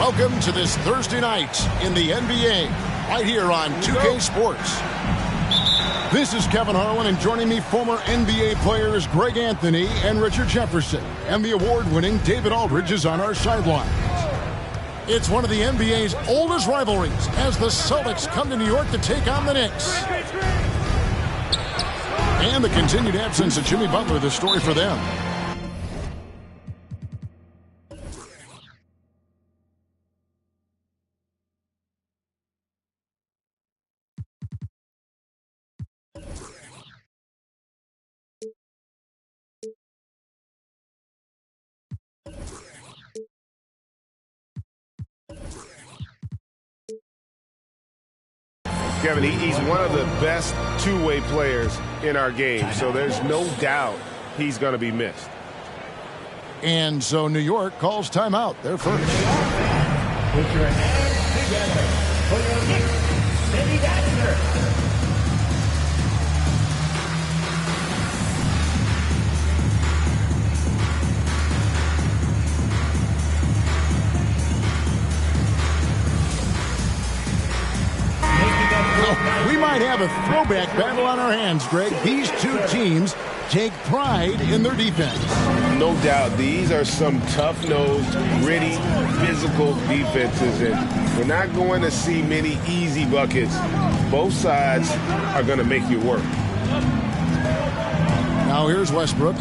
Welcome to this Thursday night in the NBA, right here on 2K Sports. This is Kevin Harlan, and joining me, former NBA players Greg Anthony and Richard Jefferson. And the award-winning David Aldridge is on our sidelines. It's one of the NBA's oldest rivalries as the Celtics come to New York to take on the Knicks. And the continued absence of Jimmy Butler, the story for them. Kevin, he's one of the best two-way players in our game, so there's no doubt he's going to be missed. And so New York calls timeout. They're first. Put your hands together for your Knicks City Dancer. We might have a throwback battle on our hands, Greg. These two teams take pride in their defense. No doubt. These are some tough-nosed, gritty, physical defenses, and we're not going to see many easy buckets. Both sides are going to make you work. Now here's Westbrook.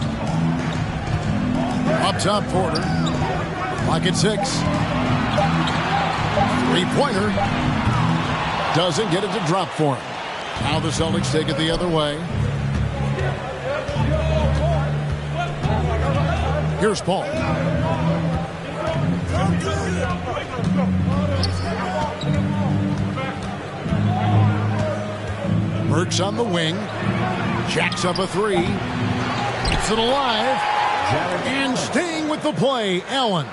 Up top, Porter. Clock at 6. Three-pointer. Doesn't get it to drop for him. Now the Celtics take it the other way. Here's Paul. Burks on the wing. Jacks up a three. Keeps it alive. And staying with the play, Allen.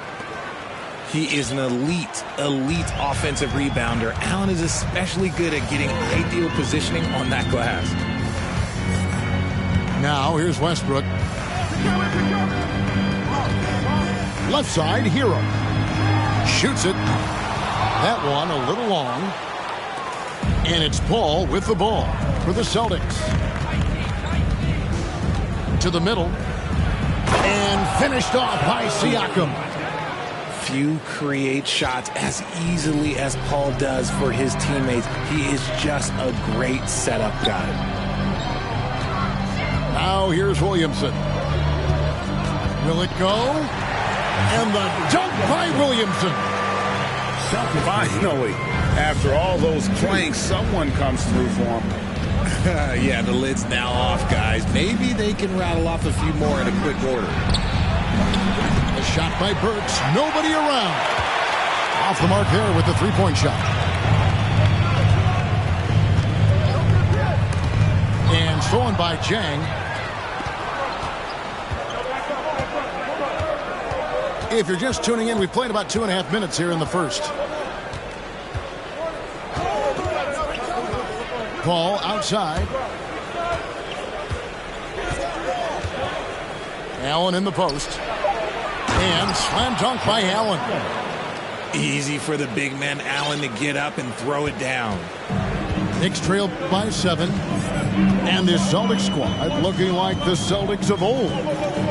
He is an elite offensive rebounder. Allen is especially good at getting ideal positioning on that glass. Now here's Westbrook. Left side, Hero. Shoots it. That one a little long. And it's Paul with the ball for the Celtics. To the middle. And finished off by Siakam. Few create shots as easily as Paul does for his teammates. He is just a great setup guy. Now here's Williamson. Will it go? And the dunk by Williamson. Finally, after all those planks, someone comes through for him. Yeah, the lid's now off, guys. Maybe they can rattle off a few more in a quick order. A shot by Burks. Nobody around. Off the mark there with the three-point shot. And stolen by Jang. If you're just tuning in, we played about 2.5 minutes here in the first. Paul outside. Allen in the post. And slam dunk by Allen. Easy for the big man Allen to get up and throw it down. Knicks trailed by 7. And this Celtics squad looking like the Celtics of old.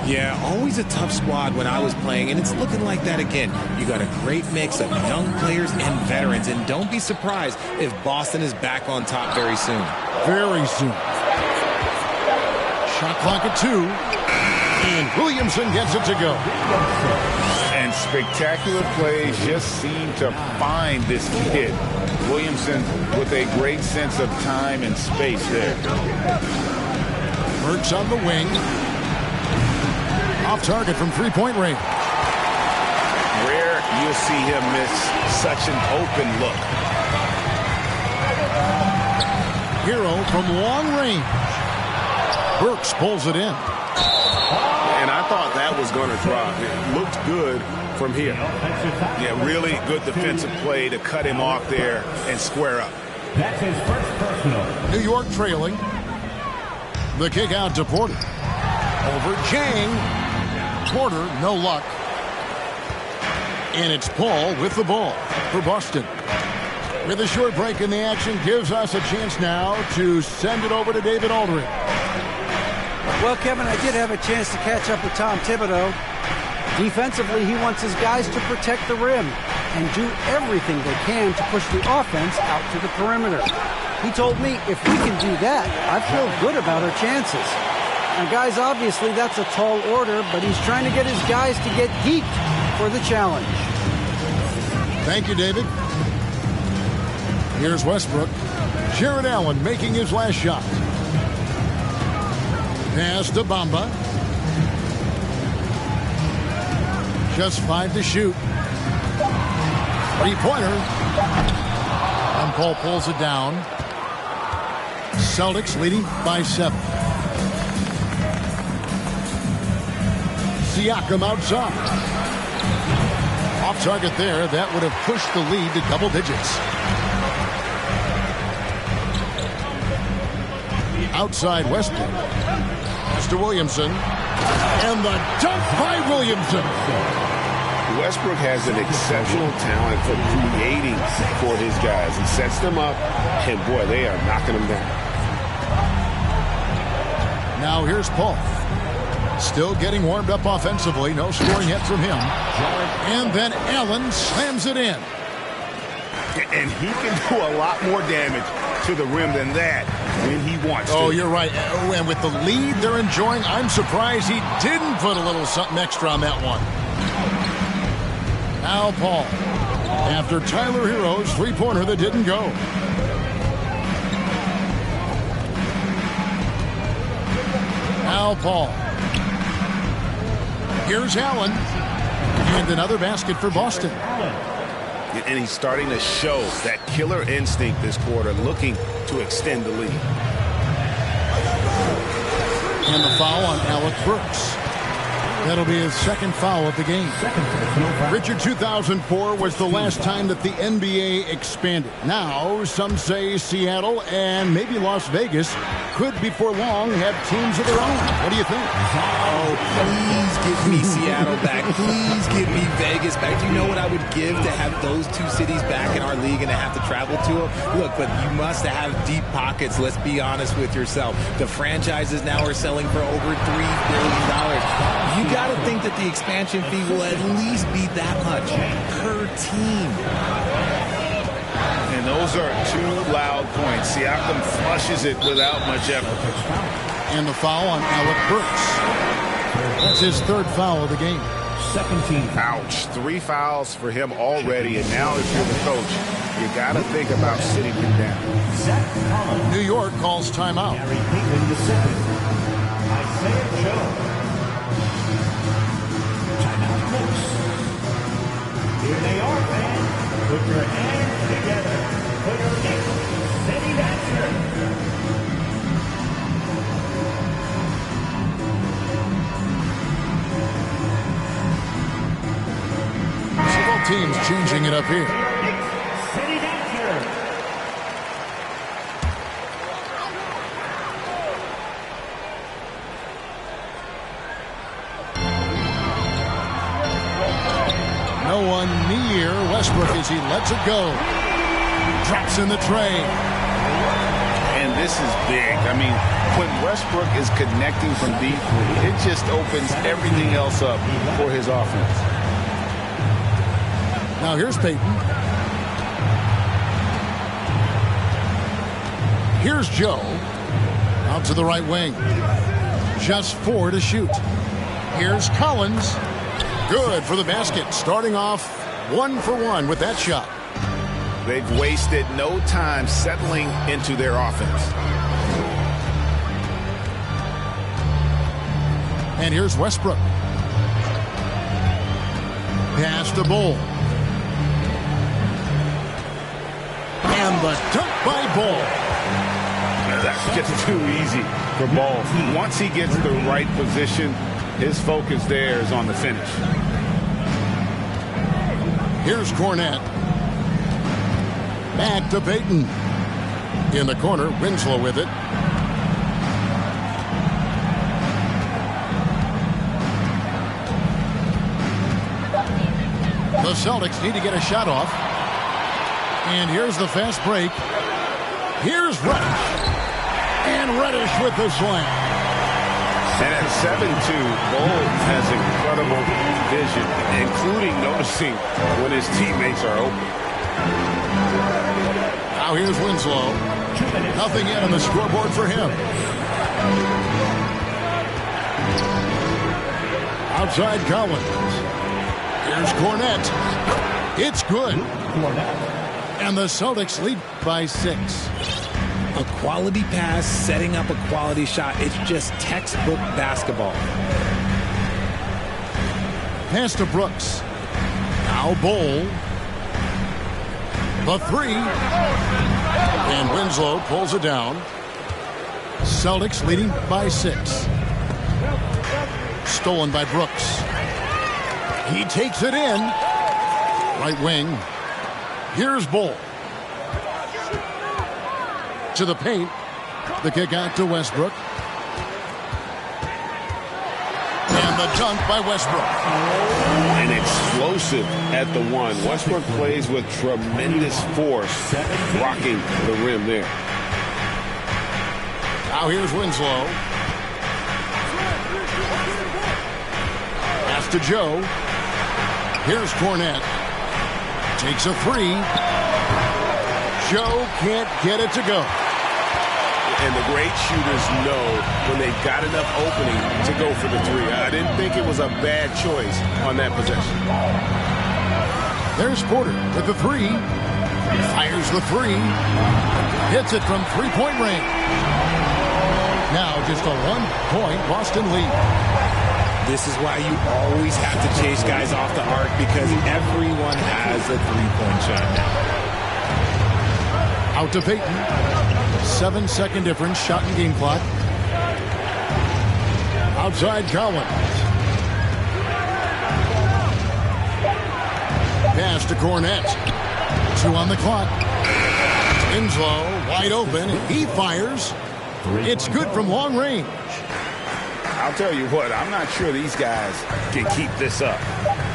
Yeah, always a tough squad when I was playing, and it's looking like that again. You got a great mix of young players and veterans, and don't be surprised if Boston is back on top very soon. Very soon. Shot clock at 2. And Williamson gets it to go. And spectacular plays just seem to find this kid. Williamson with a great sense of time and space there. Burks on the wing. Off target from three-point range. Rare you'll see him miss such an open look. Hero from long range. Burks pulls it in. And I thought that was going to drop. It looked good from here. Yeah, really good defensive play to cut him off there and square up. That's his first personal. New York trailing. The kick out to Porter. Over Jang. Porter, no luck. And it's Paul with the ball for Boston. With a short break in the action, gives us a chance now to send it over to David Aldridge. Well, Kevin, I did have a chance to catch up with Tom Thibodeau. Defensively, he wants his guys to protect the rim and do everything they can to push the offense out to the perimeter. He told me if we can do that, I feel good about our chances. Now, guys, obviously that's a tall order, but he's trying to get his guys to get deep for the challenge. Thank you, David. Here's Westbrook. Jared Allen making his last shot. Pass to Bamba. Just 5 to shoot. Three-pointer. And Paul pulls it down. Celtics leading by 7. Siakam outside. Off target there. That would have pushed the lead to double digits. Outside Westbrook. Pass to Williamson. And the dunk by Williamson. Westbrook has an exceptional talent for creating for his guys. He sets them up, and boy, they are knocking them down. Now here's Paul. Still getting warmed up offensively. No scoring yet from him. And then Allen slams it in. And he can do a lot more damage to the rim than that when he wants to. Oh, you're right. Oh, and with the lead they're enjoying, I'm surprised he didn't put a little something extra on that one. Now Paul. After Tyler Hero's three-pointer that didn't go. Now Paul. Here's Allen. And another basket for Boston. And he's starting to show that killer instinct this quarter, looking to extend the lead. And the foul on Alec Burks. That'll be his second foul of the game. Richard, 2004 was the last time that the NBA expanded. Now, some say Seattle and maybe Las Vegas could, before long, have teams of their own. What do you think? Oh, please give me Seattle back. Please give me Vegas back. Do you know what I would give to have those two cities back in our league and to have to travel to them? Look, but you must have deep pockets. Let's be honest with yourself. The franchises now are selling for over $3 billion. You got to think that the expansion fee will at least be that much per team. And those are two loud points. Siakam flushes it without much effort. And the foul on Alec Burks. That's his third foul of the game. Second team. Ouch. 3 fouls for him already. And now if you're the coach, you got to think about sitting him down. New York calls timeout. Gary Payton II. Isaiah Joe. Timeout Knicks. Here they are, fans. Put your hands together for your Knicks City Dancer. Several teams changing it up here. City Dancer. No one near Westbrook as he lets it go. Drops in the tray. And this is big. I mean, when Westbrook is connecting from deep, it just opens everything else up for his offense. Now here's Payton. Here's Joe. Out to the right wing. Just 4 to shoot. Here's Collins. Good for the basket. Starting off 1 for 1 with that shot. They've wasted no time settling into their offense. And here's Westbrook. Pass to Bull. And the dunk by Bull. That's just too easy for Ball. Once he gets the right position, his focus there is on the finish. Here's Cornette. Back to Payton. In the corner, Winslow with it. The Celtics need to get a shot off. And here's the fast break. Here's Reddish. And Reddish with the slam. And at 7'2", Bol has incredible vision, including noticing when his teammates are open. Now here's Winslow. Nothing yet on the scoreboard for him. Outside Collins. Here's Cornette. It's good. And the Celtics lead by 6. A quality pass, setting up a quality shot. It's just textbook basketball. Pass to Brooks. Now Bol. The 3. And Winslow pulls it down. Celtics leading by 6. Stolen by Brooks. He takes it in. Right wing. Here's Bol. To the paint. The kick out to Westbrook. And the dunk by Westbrook. And explosive at the 1. Westbrook plays with tremendous force, rocking the rim there. Now here's Winslow. Pass to Joe. Here's Cornette. Takes a 3. Joe can't get it to go. And the great shooters know when they've got enough opening to go for the 3. I didn't think it was a bad choice on that possession. There's Porter with the 3. Fires the 3. Hits it from three-point range. Now just a 1-point Boston lead. This is why you always have to chase guys off the arc, because everyone has a three-point shot now. Out to Payton. 7-second difference, shot and game clock. Outside Collins. Pass to Cornette. 2 on the clock. Winslow wide open. He fires. It's good from long range. I'll tell you what, I'm not sure these guys can keep this up.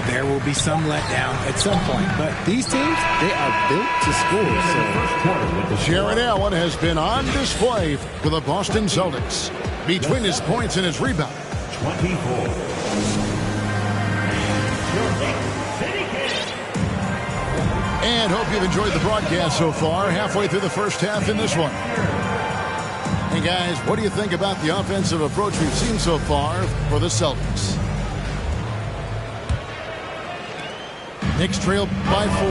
There will be some letdown at some point, but these teams, they are built to score. Jared Allen has been on display for the Boston Celtics. Between his points and his rebound. 24. And hope you've enjoyed the broadcast so far. Halfway through the first half in this one. Hey guys, what do you think about the offensive approach we've seen so far for the Celtics? Knicks trail by 4.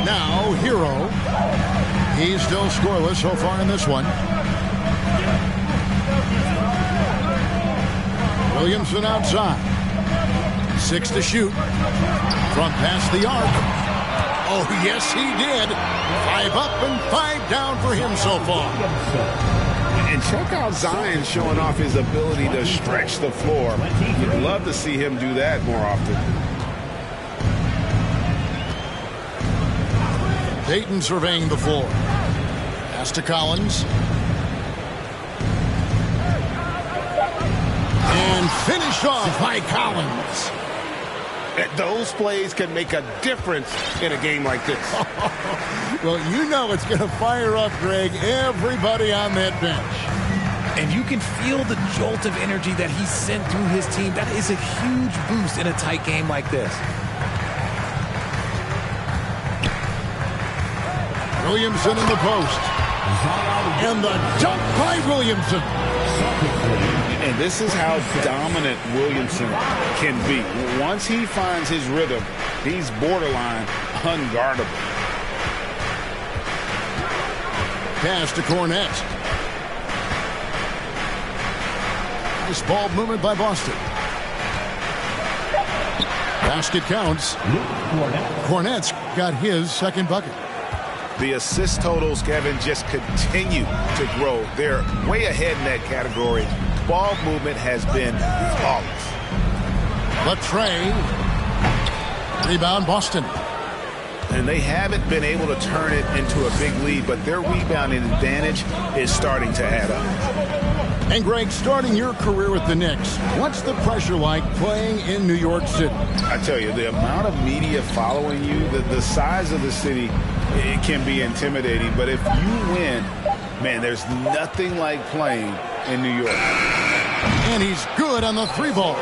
Now, Hero. He's still scoreless so far in this one. Williamson outside. 6 to shoot. From past the arc. Oh, yes, he did. 5 up and 5 down for him so far. And check out Zion showing off his ability to stretch the floor. You'd love to see him do that more often. Payton surveying the floor. Pass to Collins. And finished off by Collins. Those plays can make a difference in a game like this. Well, you know it's going to fire up, Greg, everybody on that bench. And you can feel the jolt of energy that he sent through his team. That is a huge boost in a tight game like this. Williamson in the post. And the dunk by Williamson. And this is how dominant Williamson can be. Once he finds his rhythm, he's borderline unguardable. Pass to Cornette. Nice ball movement by Boston. Basket counts. Cornette's got his second bucket. The assist totals, Kevin, just continue to grow. They're way ahead in that category. Ball movement has been flawless. Latrey. Rebound Boston. And they haven't been able to turn it into a big lead, but their rebounding advantage is starting to add up. And Greg, starting your career with the Knicks, what's the pressure like playing in New York City? I tell you, the amount of media following you, the size of the city, it can be intimidating. But if you win, man, there's nothing like playing in New York. And he's good on the 3-ball.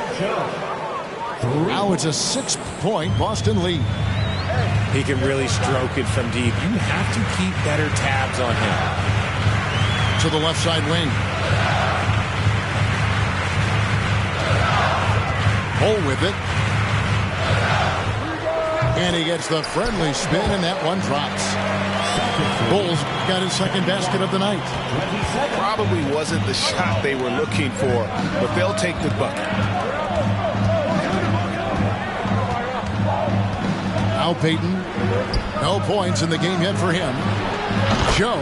Now it's a 6-point Boston lead. He can really stroke it from deep. You have to keep better tabs on him. To the left side wing. Hole with it. And he gets the friendly spin, and that one drops. Bulls got his second basket of the night. Probably wasn't the shot they were looking for, but they'll take the bucket. Now Payton. No points in the game yet for him. Joe.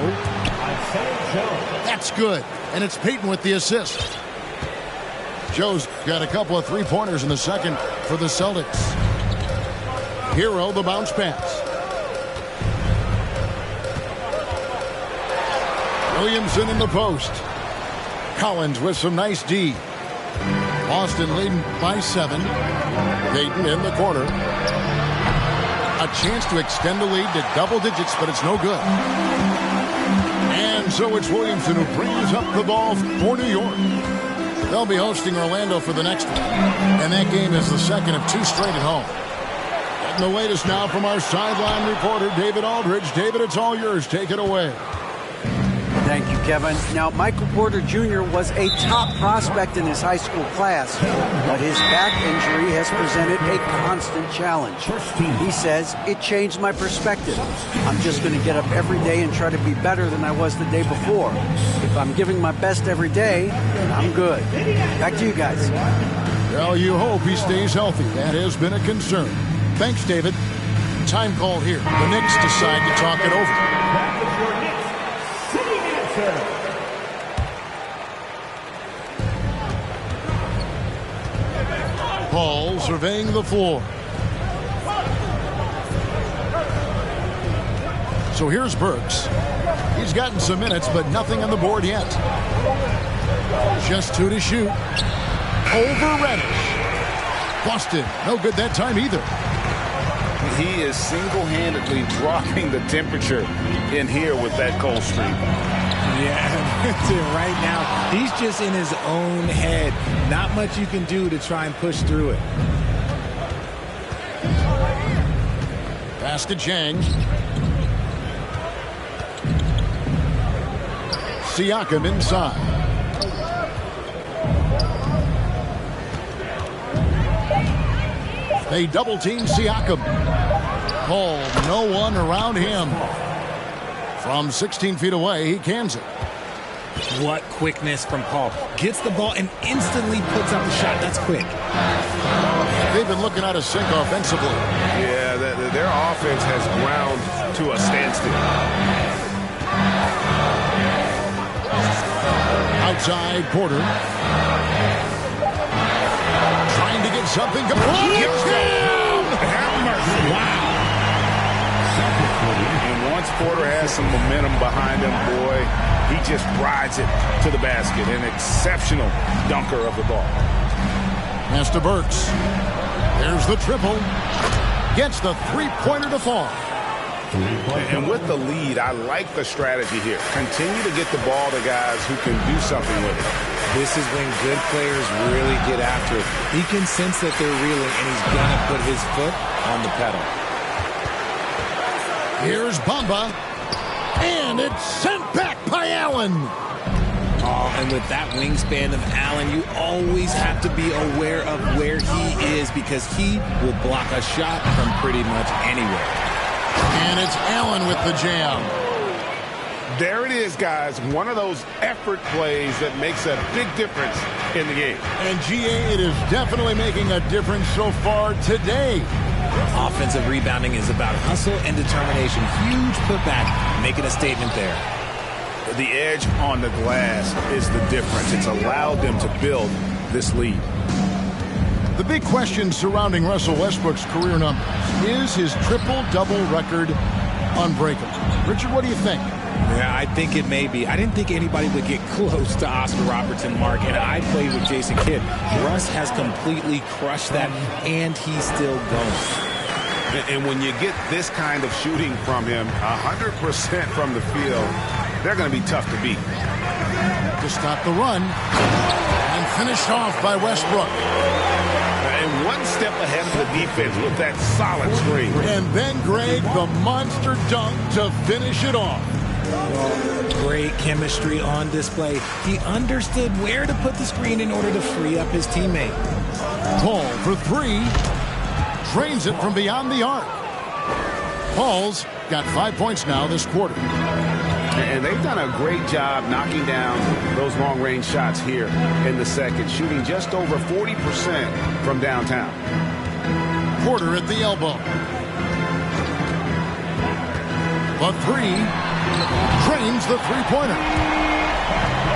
That's good. And it's Payton with the assist. Joe's got a couple of 3-pointers in the second for the Celtics. Hero, the bounce pass. Williamson in the post. Collins with some nice D. Boston leading by 7. Payton in the corner. A chance to extend the lead to double digits, but it's no good. And so it's Williamson who brings up the ball for New York. They'll be hosting Orlando for the next one. And that game is the second of 2 straight at home. Getting the latest now from our sideline reporter, David Aldridge. David, it's all yours. Take it away. Thank you, Kevin. Now, Michael Porter Jr. was a top prospect in his high school class, but his back injury has presented a constant challenge. He says, it changed my perspective. I'm just going to get up every day and try to be better than I was the day before. If I'm giving my best every day, then I'm good. Back to you guys. Well, you hope he stays healthy. That has been a concern. Thanks, David. Time call here. The Knicks decide to talk it over. Paul surveying the floor. So here's Burks. He's gotten some minutes, but nothing on the board yet. Just 2 to shoot. Over Reddish. Busted. No good that time either. He is single-handedly dropping the temperature in here with that cold streak. Yeah, right now, he's just in his own head. Not much you can do to try and push through it. Pass to Chang. Siakam inside. They double-team Siakam. Paul, no one around him. From 16 feet away, he cans it. What quickness from Paul. Gets the ball and instantly puts up the shot. That's quick. They've been looking out of sync offensively. Yeah, their offense has ground to a standstill. Outside, Porter. Trying to get something going. Wow. And once Porter has some momentum behind him, boy, he just rides it to the basket. An exceptional dunker of the ball. Pass to Burks. There's the triple. Gets the 3-pointer to fall. And with the lead, I like the strategy here. Continue to get the ball to guys who can do something with it. This is when good players really get after it. He can sense that they're reeling, and he's going to put his foot on the pedal. Here's Bamba. And it's sent back by Allen. Oh, and with that wingspan of Allen, you always have to be aware of where he is because he will block a shot from pretty much anywhere. And it's Allen with the jam. There it is, guys. One of those effort plays that makes a big difference in the game. And GA, it is definitely making a difference so far today. Offensive rebounding is about hustle and determination. Huge putback, making a statement there. The edge on the glass is the difference. It's allowed them to build this lead. The big question surrounding Russell Westbrook's career numbers is his triple-double record unbreakable. Richard, what do you think? Yeah, I think it may be. I didn't think anybody would get close to Oscar Robertson, Mark, and I played with Jason Kidd. Russ has completely crushed that, and he's still going. And when you get this kind of shooting from him, 100% from the field, they're going to be tough to beat. To stop the run, and finished off by Westbrook. And one step ahead of the defense with that solid screen. And then, Greg, the monster dunk to finish it off. Great chemistry on display. He understood where to put the screen in order to free up his teammate. Paul for three. Drains it from beyond the arc. Paul's got 5 points now this quarter. And they've done a great job knocking down those long-range shots here in the second, shooting just over 40% from downtown. Porter at the elbow. The three. Drains the three-pointer.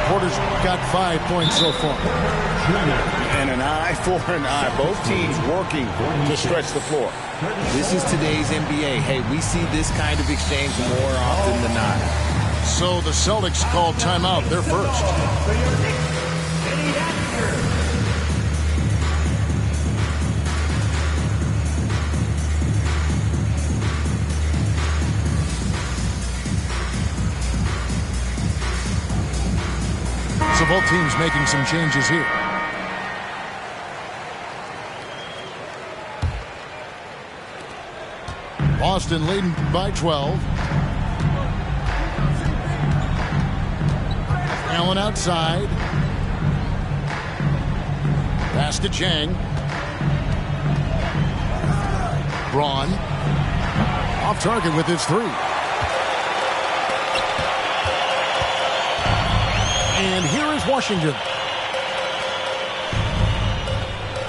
Porter's got 5 points so far. And an eye for an eye. Both teams working to stretch the floor. This is today's NBA. Hey, we see this kind of exchange more often than not. So the Celtics called timeout. They're first. So both teams making some changes here. Boston leading by 12. Allen outside. Pass to Chang. Braun. Off target with his three. And here is Washington.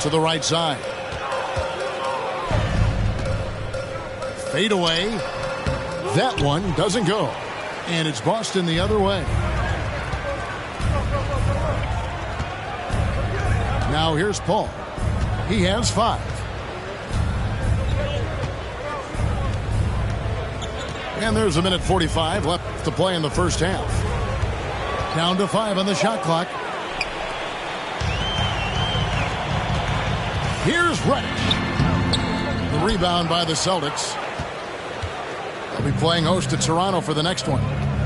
To the right side. Fade away. That one doesn't go. And it's Boston the other way. Now here's Paul. He has 5. And there's a minute 45 left to play in the first half. Down to 5 on the shot clock. Here's Reddish. The rebound by the Celtics. They'll be playing host to Toronto for the next one.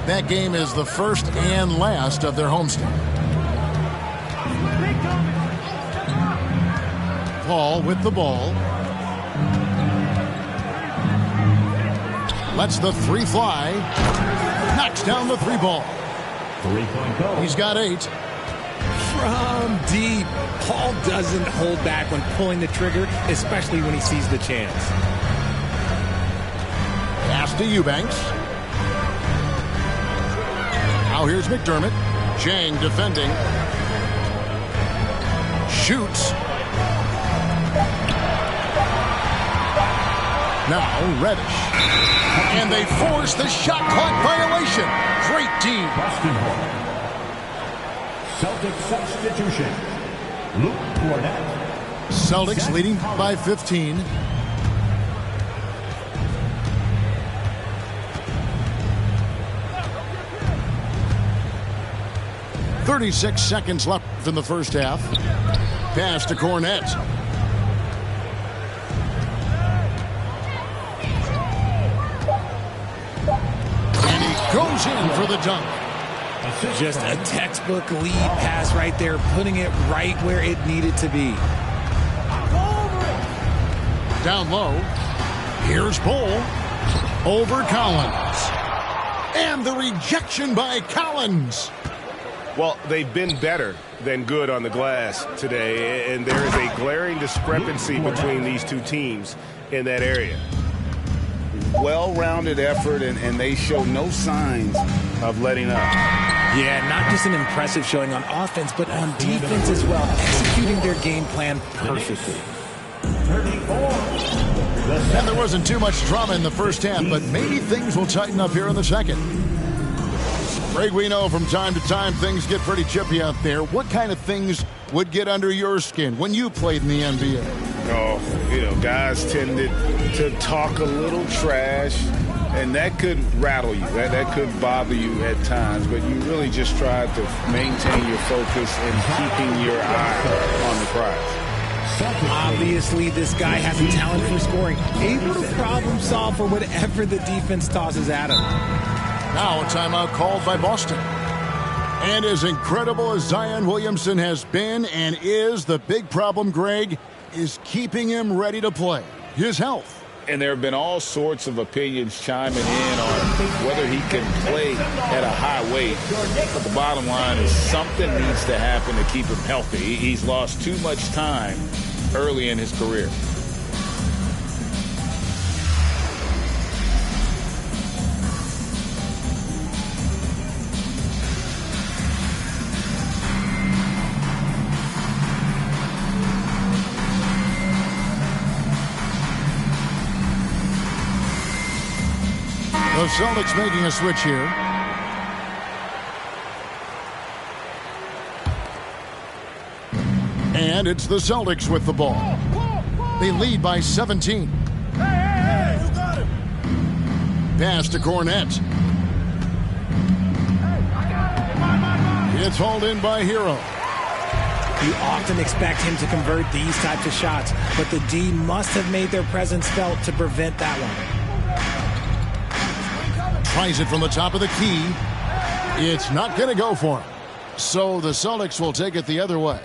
That game is the first and last of their homestand. Paul with the ball. Lets the three fly. Knocks down the three ball. He's got 8. From deep. Paul doesn't hold back when pulling the trigger, especially when he sees the chance. Pass to Eubanks. Now here's McDermott. Chang defending. Shoots. Now Reddish. And they force the shot clock violation. Great team. Boston. Celtics substitution. Luke Cornett. Celtics leading by 15. .36 seconds left in the first half. Pass to Cornett. And he goes in for the dunk. Just a textbook lead pass right there, putting it right where it needed to be. Down low. Here's Bull. Over Collins. And the rejection by Collins. Well, they've been better than good on the glass today, and there is a glaring discrepancy between these two teams in that area. Well-rounded effort, and they show no signs of letting up. Yeah, not just an impressive showing on offense, but on defense as well, executing their game plan perfectly. And there wasn't too much drama in the first half, but maybe things will tighten up here in the second. Greg, we know from time to time things get pretty chippy out there. What kind of things would get under your skin when you played in the NBA? Oh, guys tended to talk a little trash And that could rattle you. That could bother you at times. But you really just try to maintain your focus and keeping your eye on the prize. Obviously, this guy has a talent for scoring. Able to problem solve for whatever the defense tosses at him. Now a timeout called by Boston. And as incredible as Zion Williamson has been and is, the big problem, Greg, is keeping him ready to play. His health. And there have been all sorts of opinions chiming in on whether he can play at a high weight. But the bottom line is something needs to happen to keep him healthy. He's lost too much time early in his career. The Celtics making a switch here. And it's the Celtics with the ball. They lead by 17. Hey, who got him? Pass to Cornette. It's hauled in by Hero. You often expect him to convert these types of shots, but the D must have made their presence felt to prevent that one. Tries it from the top of the key. It's not going to go for him. So the Celtics will take it the other way.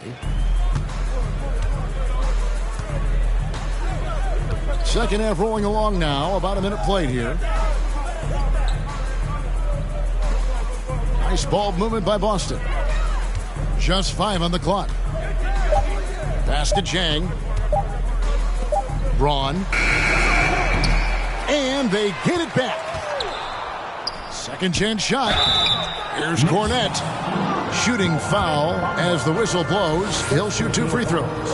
Second half rolling along now. About a minute played here. Nice ball movement by Boston. Just 5 on the clock. Pass to Chang. Braun. And they get it back. Second chance shot. Here's Cornette. Shooting foul as the whistle blows. He'll shoot 2 free throws.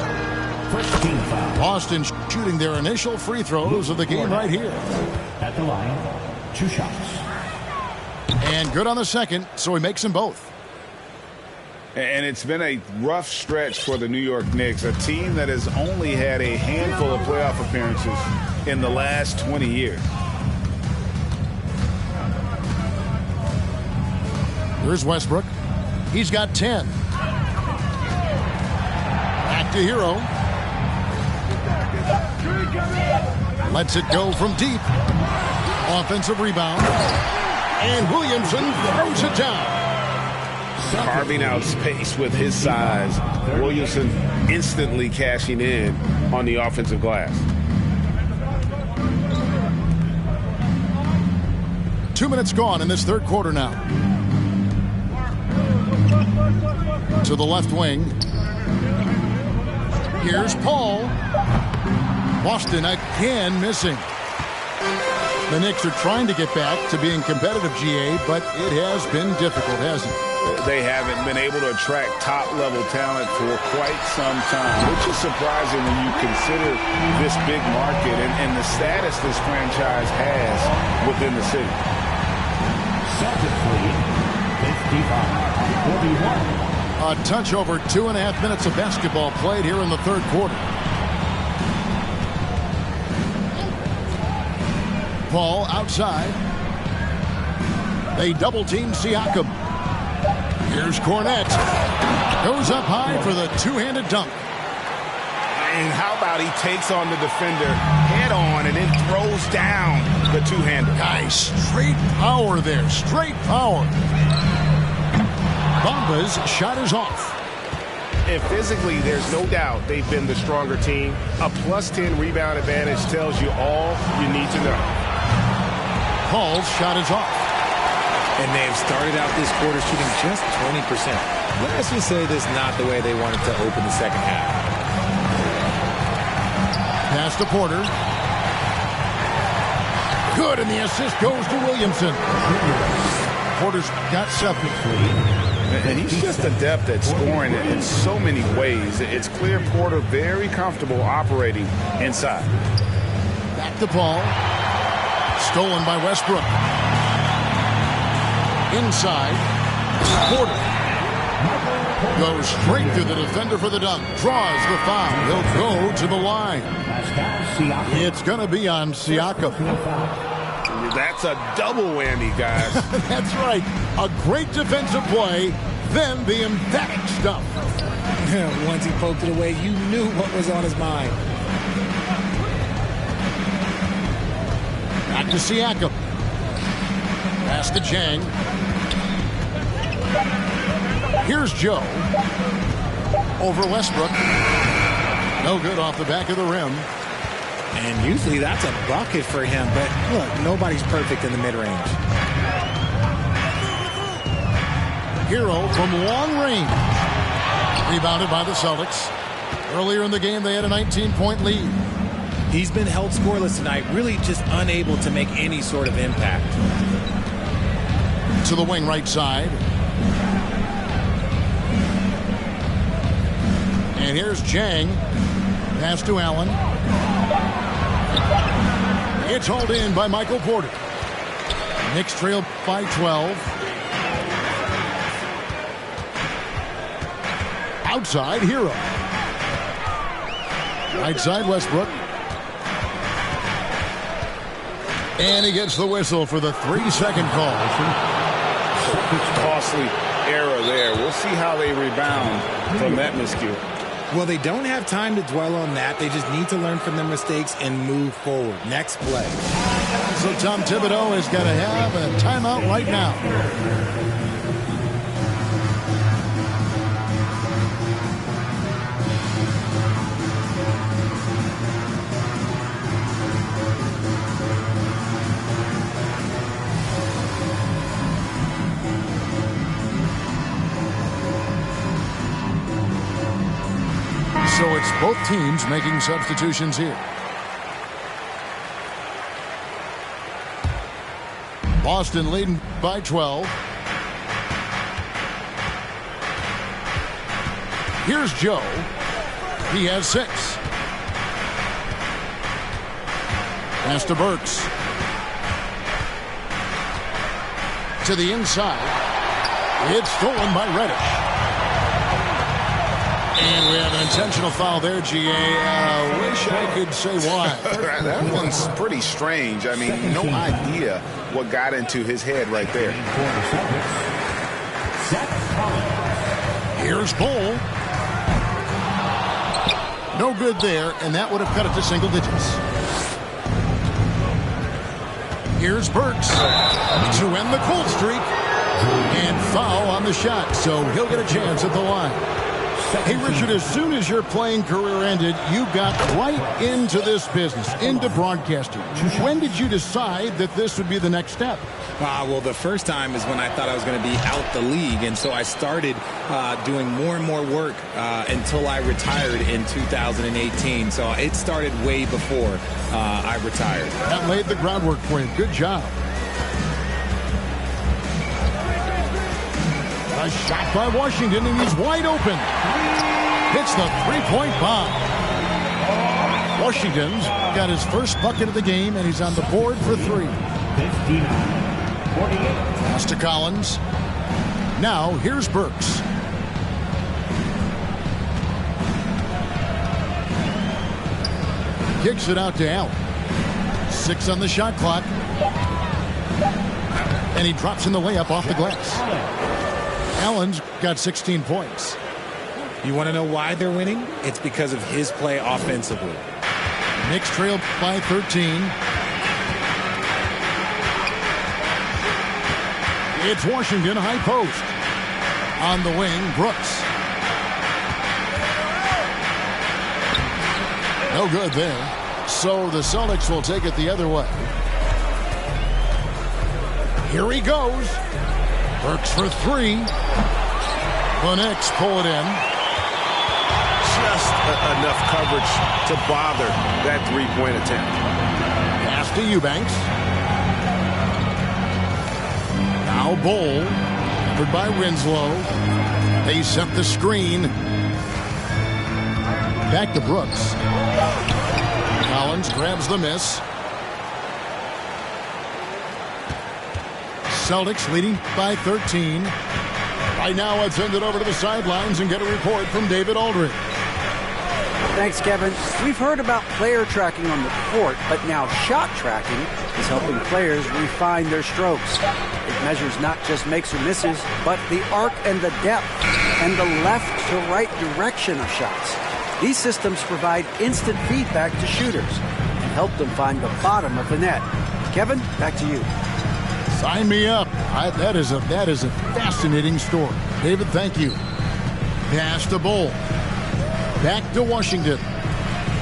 Boston shooting their initial free throws of the game right here. At the line, 2 shots. And good on the second, so he makes them both. And it's been a rough stretch for the New York Knicks, a team that has only had a handful of playoff appearances in the last 20 years. Here's Westbrook. He's got 10. Back to Hero. Lets it go from deep. Offensive rebound. And Williamson throws it down. Carving out space with his size. Williamson instantly cashing in on the offensive glass. 2 minutes gone in this third quarter now. To the left wing. Here's Paul. Boston again missing. The Knicks are trying to get back to being competitive, GA, but it has been difficult, hasn't it? They haven't been able to attract top-level talent for quite some time, which is surprising when you consider this big market and the status this franchise has within the city. Celtics lead, 55-41. A touch over 2.5 minutes of basketball played here in the third quarter. Paul outside. They double-team Siakam. Here's Cornette. Goes up high for the two-handed dunk. And how about he takes on the defender head on and then throws down the two-hander. Nice. Straight power there. Straight power. Bamba's shot is off. And physically, there's no doubt they've been the stronger team. A plus 10 rebound advantage tells you all you need to know. Paul's shot is off. And they have started out this quarter shooting just 20%. Let's just say this is not the way they wanted to open the second half. Pass to Porter. Good, and the assist goes to Williamson. Porter's got 7. And he's just adept at scoring in so many ways. It's clear Porter very comfortable operating inside. Back to Paul. Stolen by Westbrook. Inside. Porter. Goes straight through the defender for the dunk. Draws the foul. He'll go to the line. It's going to be on Siakam. That's a double whammy, guys. That's right. A great defensive play, then the emphatic stuff. Once he poked it away, you knew what was on his mind. Back to Siakam. Pass to Chang. Here's Joe. Over Westbrook. No good off the back of the rim. And usually that's a bucket for him, but look, nobody's perfect in the mid-range. Hero from long range. Rebounded by the Celtics. Earlier in the game, they had a 19-point lead. He's been held scoreless tonight, really just unable to make any sort of impact. To the wing right side. And here's Chang. Pass to Allen. It's hauled in by Michael Porter. Knicks trail by 12. Outside, Hero. Right side, Westbrook. And he gets the whistle for the 3-second call. Costly error there. We'll see how they rebound from that miscue. Well, they don't have time to dwell on that. They just need to learn from their mistakes and move forward. Next play. So Tom Thibodeau has got to have a timeout right now. So it's both teams making substitutions here. Boston leading by 12. Here's Joe. He has 6. Pass to Burks. To the inside. It's stolen by Reddish. And we have an intentional foul there, GA. Wish I could say why. That one's pretty strange. I mean, no idea what got into his head right there. Here's Bull. No good there, and that would have cut it to single digits. Here's Burks to end the cold streak. And foul on the shot, so he'll get a chance at the line. Hey, Richard, as soon as your playing career ended, you got right into this business, into broadcasting. When did you decide that this would be the next step? Well, the first time is when I thought I was going to be out the league, and so I started doing more and more work until I retired in 2018. So it started way before I retired. That laid the groundwork for you. Good job. A shot by Washington, and he's wide open. Hits the three-point bomb. Washington's got his first bucket of the game, and he's on the board for 3. Pass to Collins. Now, here's Burks. Kicks it out to Allen. 6 on the shot clock. And he drops in the layup off the glass. Allen's got 16 points. You want to know why they're winning? It's because of his play offensively. Knicks trail by 13. It's Washington high post. On the wing, Brooks. No good there. So the Celtics will take it the other way. Here he goes. Burks for 3. The Knicks pull it in. Just enough coverage to bother that three-point attempt. Pass to Eubanks. Now Bull. Covered by Winslow. They set the screen. Back to Brooks. Collins grabs the miss. Celtics leading by 13. Right now, let's send it over to the sidelines and get a report from David Aldridge. Thanks, Kevin. We've heard about player tracking on the court, but now shot tracking is helping players refine their strokes. It measures not just makes or misses, but the arc and the depth and the left to right direction of shots. These systems provide instant feedback to shooters and help them find the bottom of the net. Kevin, back to you. Sign me up. That is a fascinating story. David, thank you. Pass to Bull. Back to Washington.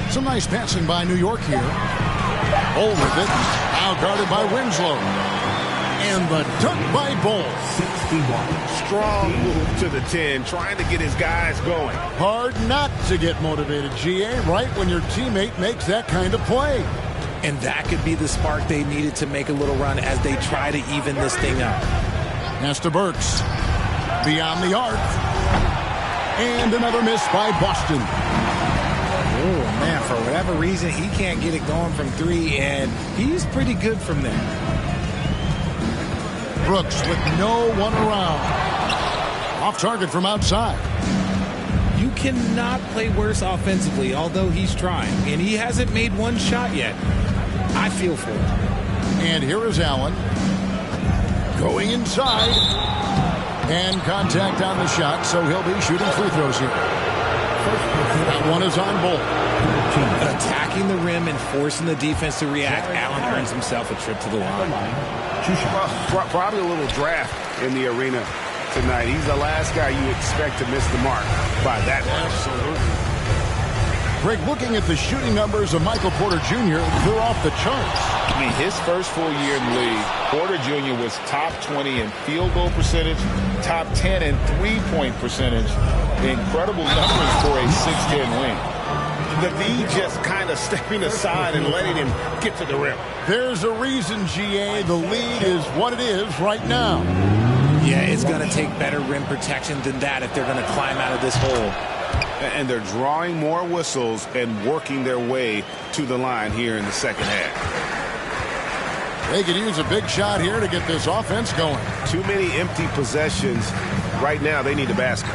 Some nice passing by New York here. Bull with it. Now guarded by Winslow. And the dunk by Bull. 61. Strong move to the 10, trying to get his guys going. Hard not to get motivated, GA, right when your teammate makes that kind of play. And that could be the spark they needed to make a little run as they try to even this thing up. Pass to Burks. Beyond the arc. And another miss by Boston. Oh, man, for whatever reason, he can't get it going from three, and he's pretty good from there. Brooks with no one around. Off target from outside. You cannot play worse offensively, although he's trying, and he hasn't made one shot yet. I feel for him. And here is Allen. Going inside. And contact on the shot, so he'll be shooting free throws here. That one is on Bull. Attacking the rim and forcing the defense to react, Allen earns himself a trip to the line. Probably a little draft in the arena tonight. He's the last guy you expect to miss the mark by that much. Absolutely. Greg, looking at the shooting numbers of Michael Porter Jr., they're off the charts. I mean, his first full year in the league, Porter Jr. was top 20 in field goal percentage, top 10 in three-point percentage. Incredible numbers for a 6'10" wing. The D just kind of stepping aside and letting him get to the rim. There's a reason, GA, the lead is what it is right now. Yeah, it's going to take better rim protection than that if they're going to climb out of this hole. And they're drawing more whistles and working their way to the line here in the second half. They could use a big shot here to get this offense going. Too many empty possessions. Right now, they need a basket.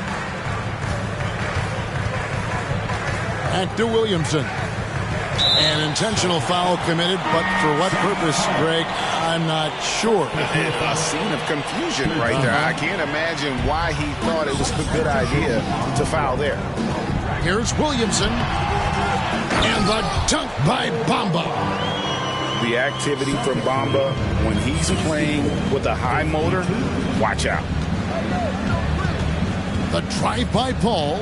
Back to Williamson. An intentional foul committed, but for what purpose, Greg, I'm not sure. A scene of confusion right there. I can't imagine why he thought it was a good idea to foul there. Here's Williamson. And the dunk by Bamba. The activity from Bamba when he's playing with a high motor, watch out. The drive by Paul.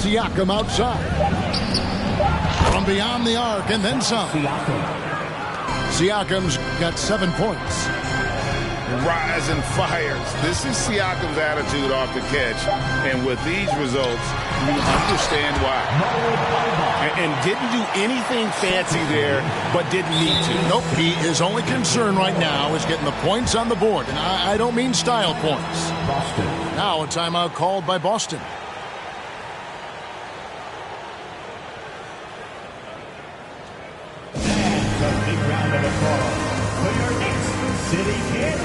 Siakam outside. From beyond the arc and then some. Siakam's got 7 points. Rise and fires. This is Siakam's attitude off the catch. And with these results, you understand why. And didn't do anything fancy there, but didn't need to. Nope, his only concern right now is getting the points on the board. And I don't mean style points. Boston. Now a timeout called by Boston. And a big round of applause for your Knicks City Kid.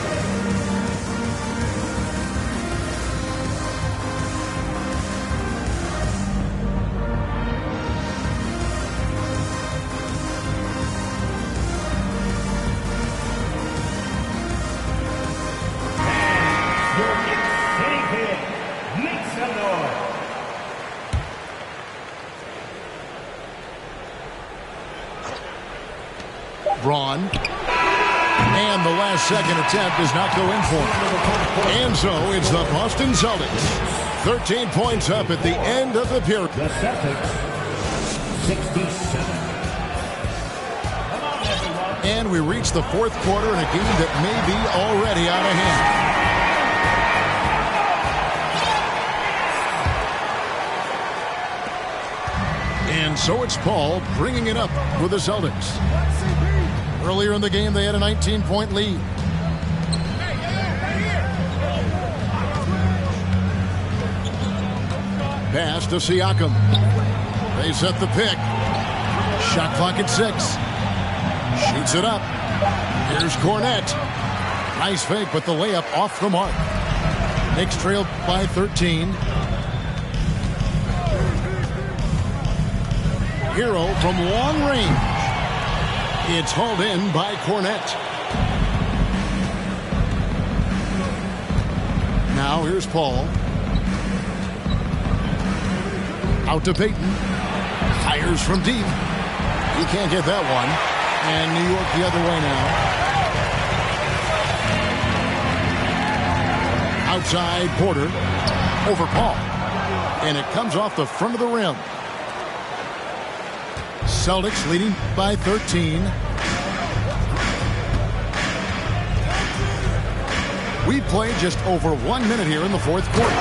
Braun. And the last second attempt does not go in for him. And so it's the Boston Celtics. 13 points up at the end of the period. The Celtics, 67. And we reach the fourth quarter in a game that may be already out of hand. And so it's Paul bringing it up with the Celtics. Earlier in the game, they had a 19-point lead. Pass to Siakam. They set the pick. Shot clock at 6. Shoots it up. Here's Cornette. Nice fake, but the layup off the mark. Knicks trailed by 13. Hero from long range. It's hauled in by Cornette. Now here's Paul. Out to Payton. Fires from deep. He can't get that one. And New York the other way now. Outside Porter. Over Paul. And it comes off the front of the rim. Celtics leading by 13. We played just over 1 minute here in the fourth quarter.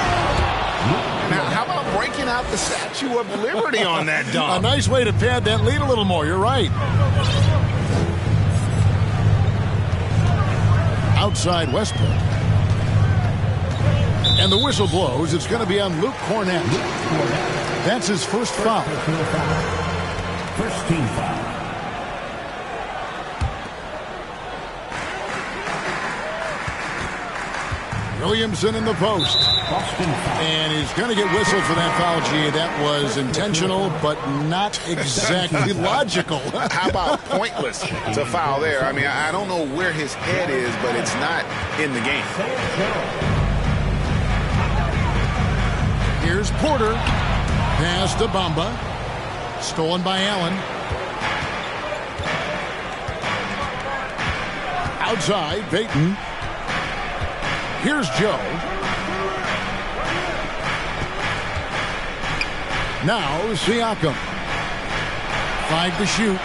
Now, how about breaking out the Statue of Liberty on that dunk? A nice way to pad that lead a little more. You're right. Outside Westbrook. And the whistle blows. It's going to be on Luke Cornette. That's his first foul. First team foul. Williamson in the post. And he's going to get whistled for that foul, G. That was intentional, but not exactly logical. How about pointless to foul there? I mean, I don't know where his head is, but it's not in the game. Here's Porter. Pass to Bamba. Stolen by Allen. Outside, Payton. Here's Joe. Now Siakam. 5 to shoot.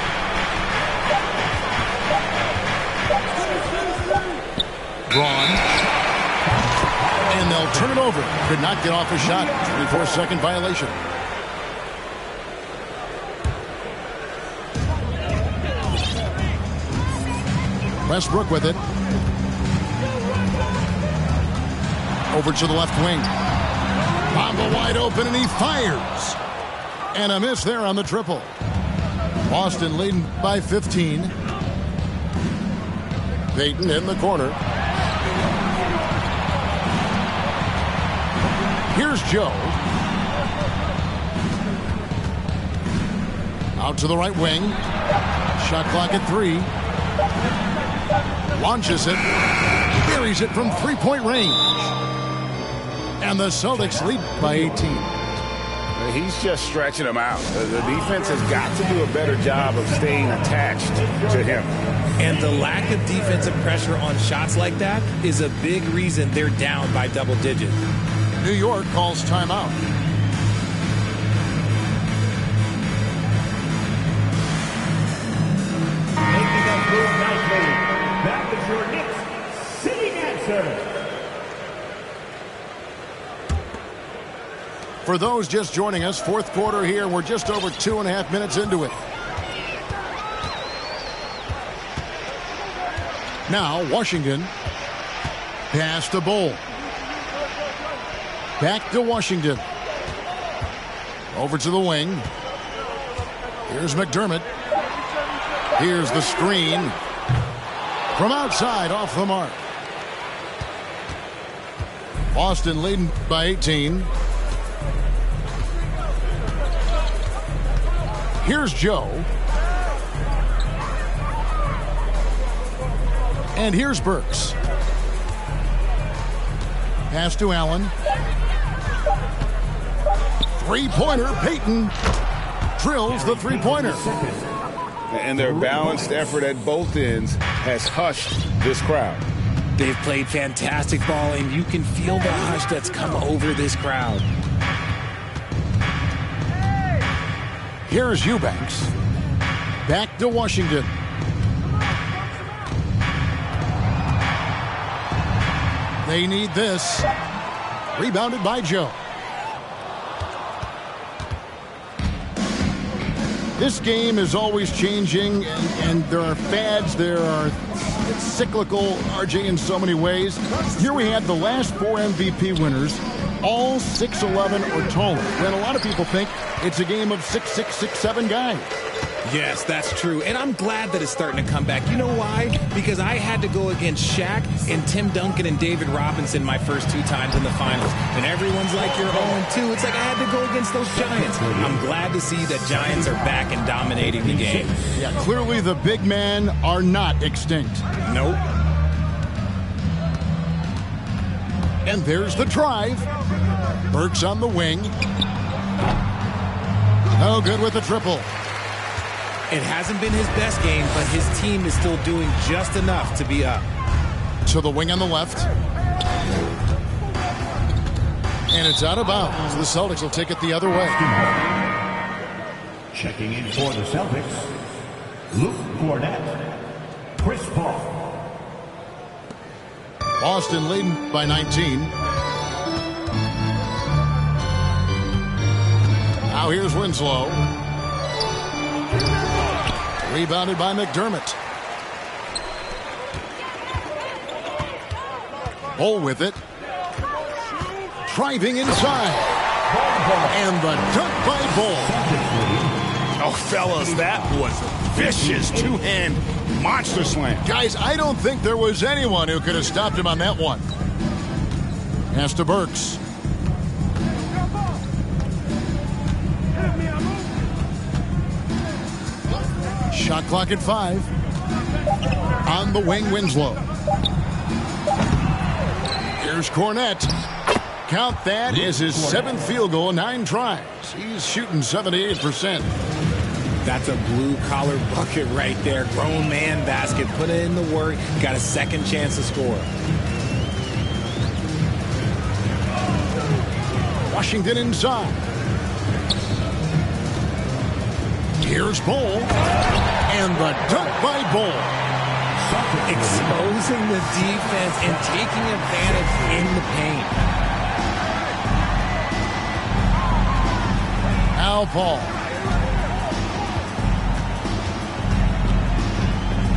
Braun. And they'll turn it over. Could not get off a shot. 24-second violation. Westbrook with it. Over to the left wing. Bamba wide open, and he fires. And a miss there on the triple. Boston leading by 15. Payton in the corner. Here's Joe. Out to the right wing. Shot clock at 3. Launches it. Buries it from three-point range. And the Celtics lead by 18. He's just stretching them out. The defense has got to do a better job of staying attached to him. And the lack of defensive pressure on shots like that is a big reason they're down by double digits. New York calls timeout. Making up move nicely. That was your Knicks sitting answer. For those just joining us, fourth quarter here. We're just over 2.5 minutes into it. Now, Washington. Pass to Bull. Back to Washington. Over to the wing. Here's McDermott. Here's the screen. From outside, off the mark. Boston leading by 18. Here's Joe. And here's Burks. Pass to Allen. Three-pointer, Payton drills the three-pointer. And their balanced effort at both ends has hushed this crowd. They've played fantastic ball, and you can feel the hush that's come over this crowd. Here's Eubanks. Back to Washington. They need this. Rebounded by Joe. This game is always changing, and there are fads, it's cyclical, RJ, in so many ways. Here we have the last 4 MVP winners, all 6'11" or taller. And a lot of people think it's a game of 6'6", 6'7" guys. Yes, that's true. And I'm glad that it's starting to come back. You know why? Because I had to go against Shaq and Tim Duncan and David Robinson my first 2 times in the finals. And everyone's like, you're 0-2. It's like I had to go against those Giants. I'm glad to see that Giants are back and dominating the game. Yeah, clearly the big men are not extinct. Nope. And there's the drive. Burks on the wing. No good with the triple. It hasn't been his best game, but his team is still doing just enough to be up. To the wing on the left. And it's out of bounds. The Celtics will take it the other way. Checking in for the Celtics, Luke Cornett, Chris Paul. Boston leading by 19. Now here's Winslow. Rebounded by McDermott. Bull with it. Driving inside. And the dunk by Bull. Oh, fellas, that was a vicious two-hand monster slam. Guys, I don't think there was anyone who could have stopped him on that one. Pass to Burks. Shot clock at 5. On the wing, Winslow. Here's Cornett. Count that as his 7th field goal, 9 tries. He's shooting 78%. That's a blue-collar bucket right there. Grown man basket. Put in the work. Got a second chance to score. Washington inside. Here's Bull. And the dunk by Bull. Exposing the defense and taking advantage in the paint. Al Paul.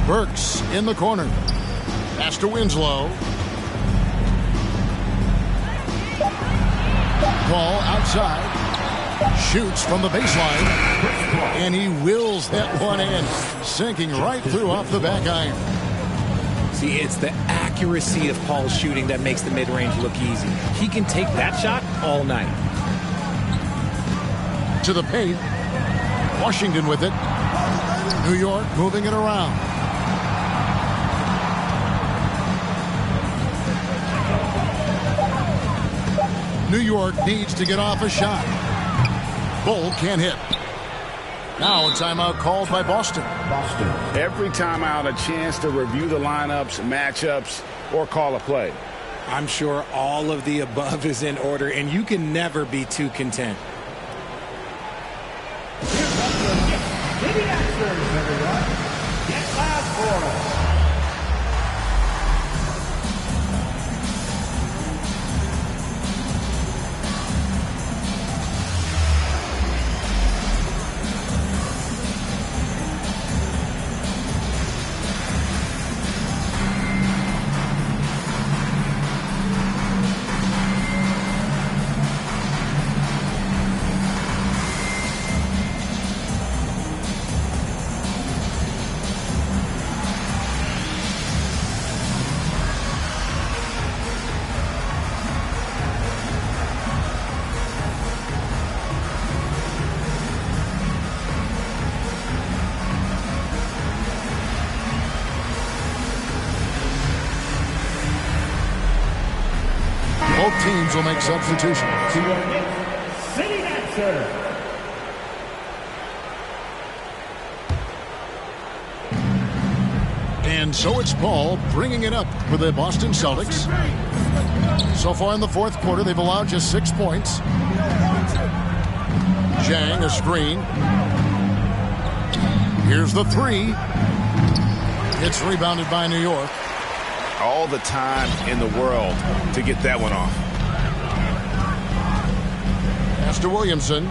Burks in the corner. Pass to Winslow. Ball outside. Shoots from the baseline. And he wills that one in. Sinking right through off the back iron. See, it's the accuracy of Paul's shooting that makes the mid-range look easy. He can take that shot all night. To the paint. Washington with it. New York moving it around. New York needs to get off a shot. Bull can't hit. Now a timeout called by Boston. Every timeout, a chance to review the lineups, matchups, or call a play. I'm sure all of the above is in order, and you can never be too content. City answers, everyone. Get loud for us. Both teams will make substitutions. To your Knicks, City answer. And so it's Paul bringing it up for the Boston Celtics. So far in the fourth quarter, they've allowed just 6 points. Zhang, a screen. Here's the 3. It's rebounded by New York. All the time in the world to get that one off. Pass to Williamson.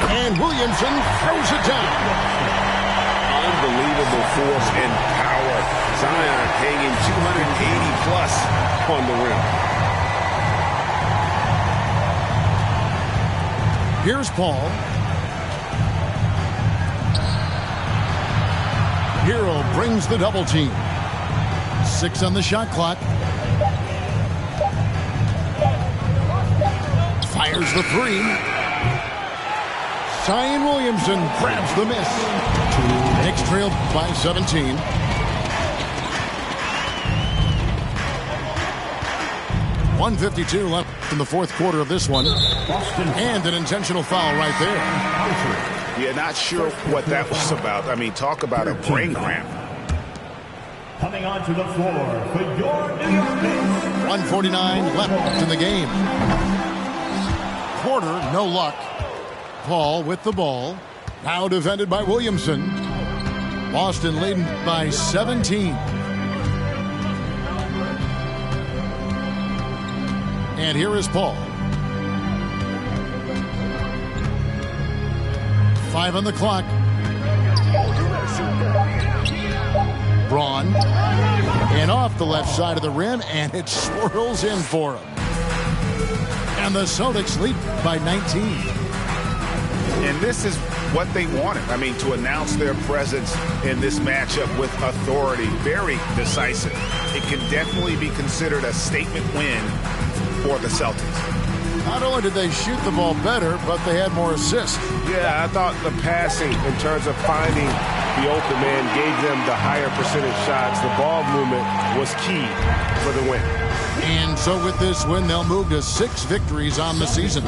And Williamson throws it down. Unbelievable force and power. Zion hanging 280 plus on the rim. Here's Paul. Hero brings the double team. 6 on the shot clock. Fires the 3. Zion Williamson grabs the miss. Knicks trail by 17. .152 left in the fourth quarter of this one. And an intentional foul right there. Yeah, not sure what that was about. I mean, talk about a brain cramp. Coming onto the floor for your New York Knicks. 1:49 left in the game. Porter, no luck. Paul with the ball. Now defended by Williamson. Boston leading by 17. And here is Paul. 5 on the clock. Braun. And off the left side of the rim, and it swirls in for him. And the Celtics lead by 19. And this is what they wanted. I mean, to announce their presence in this matchup with authority. Very decisive. It can definitely be considered a statement win for the Celtics. Not only did they shoot the ball better, but they had more assists. Yeah, I thought the passing in terms of finding the open man gave them the higher percentage shots. The ball movement was key for the win. And so with this win, they'll move to 6 victories on the season.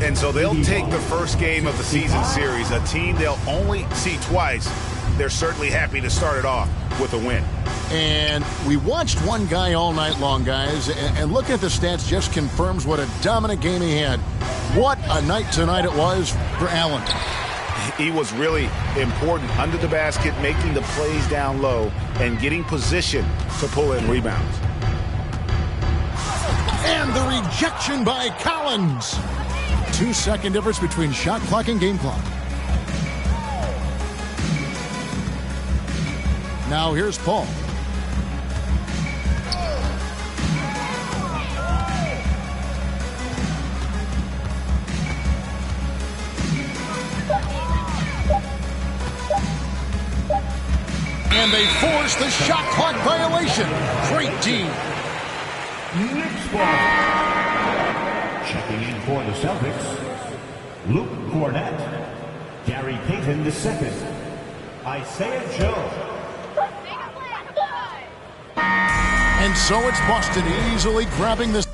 And so they'll take the first game of the season series, a team they'll only see twice. They're certainly happy to start it off with a win. And we watched one guy all night long, guys, and looking at the stats just confirms what a dominant game he had. What a night tonight it was for Allen. He was really important under the basket, making the plays down low and getting position to pull in rebounds. And the rejection by Collins. 2-second difference between shot clock and game clock. Now here's Paul. And they force the shot clock violation. Great D. Knicks ball. Checking in for the Celtics, Luke Cornett, Gary Payton II, Isaiah Joe. And so it's Boston easily grabbing this.